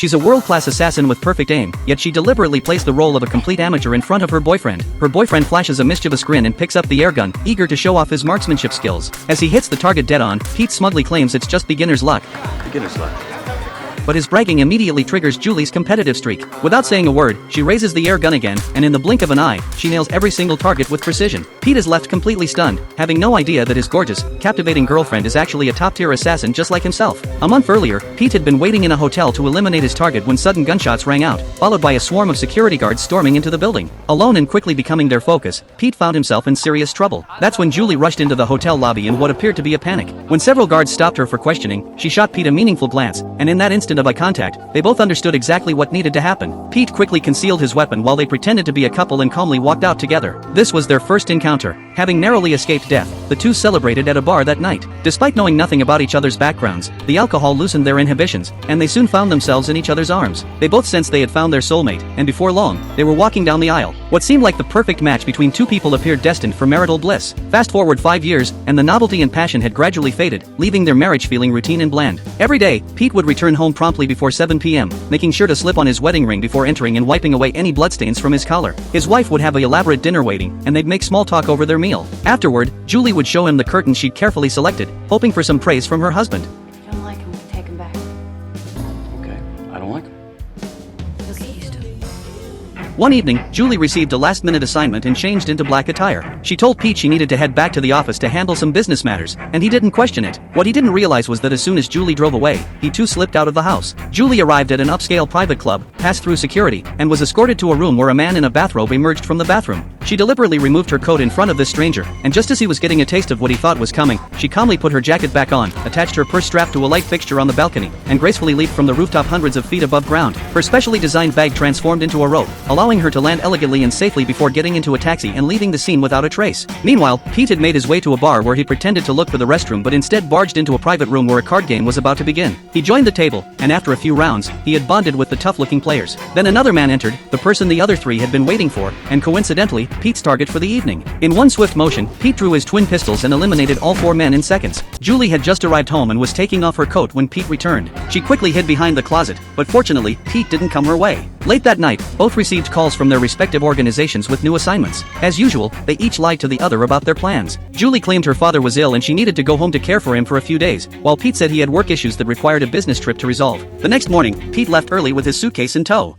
She's a world-class assassin with perfect aim, yet she deliberately placed the role of a complete amateur in front of her boyfriend. Her boyfriend flashes a mischievous grin and picks up the airgun, eager to show off his marksmanship skills. As he hits the target dead-on, Pete smugly claims it's just beginner's luck. Beginner's luck. But his bragging immediately triggers Julie's competitive streak. Without saying a word, she raises the air gun again, and in the blink of an eye, she nails every single target with precision. Pete is left completely stunned, having no idea that his gorgeous, captivating girlfriend is actually a top-tier assassin just like himself. A month earlier, Pete had been waiting in a hotel to eliminate his target when sudden gunshots rang out, followed by a swarm of security guards storming into the building. Alone and quickly becoming their focus, Pete found himself in serious trouble. That's when Julie rushed into the hotel lobby in what appeared to be a panic. When several guards stopped her for questioning, she shot Pete a meaningful glance, and in that instant of eye contact, they both understood exactly what needed to happen. Pete quickly concealed his weapon while they pretended to be a couple and calmly walked out together. This was their first encounter. Having narrowly escaped death, the two celebrated at a bar that night. Despite knowing nothing about each other's backgrounds, the alcohol loosened their inhibitions, and they soon found themselves in each other's arms. They both sensed they had found their soulmate, and before long, they were walking down the aisle. What seemed like the perfect match between two people appeared destined for marital bliss. Fast forward 5 years, and the novelty and passion had gradually faded, leaving their marriage feeling routine and bland. Every day, Pete would return home promptly before 7 p.m., making sure to slip on his wedding ring before entering and wiping away any bloodstains from his collar. His wife would have an elaborate dinner waiting, and they'd make small talk over their meal. Afterward, Julie would show him the curtain she'd carefully selected, hoping for some praise from her husband. If you don't like him, we can take him back. Okay, I don't like him. You'll get used to it. One evening, Julie received a last-minute assignment and changed into black attire. She told Pete she needed to head back to the office to handle some business matters, and he didn't question it. What he didn't realize was that as soon as Julie drove away, he too slipped out of the house. Julie arrived at an upscale private club, passed through security, and was escorted to a room where a man in a bathrobe emerged from the bathroom. She deliberately removed her coat in front of this stranger, and just as he was getting a taste of what he thought was coming, she calmly put her jacket back on, attached her purse strap to a light fixture on the balcony, and gracefully leaped from the rooftop hundreds of feet above ground. Her specially designed bag transformed into a rope, allowing her to land elegantly and safely before getting into a taxi and leaving the scene without a trace. Meanwhile, Pete had made his way to a bar where he pretended to look for the restroom but instead barged into a private room where a card game was about to begin. He joined the table, and after a few rounds, he had bonded with the tough-looking players. Then another man entered, the person the other three had been waiting for, and coincidentally, Pete's target for the evening. In one swift motion, Pete drew his twin pistols and eliminated all 4 men in seconds. Julie had just arrived home and was taking off her coat when Pete returned. She quickly hid behind the closet, but fortunately, Pete didn't come her way. Late that night, both received calls from their respective organizations with new assignments. As usual, they each lied to the other about their plans. Julie claimed her father was ill and she needed to go home to care for him for a few days, while Pete said he had work issues that required a business trip to resolve. The next morning, Pete left early with his suitcase in tow.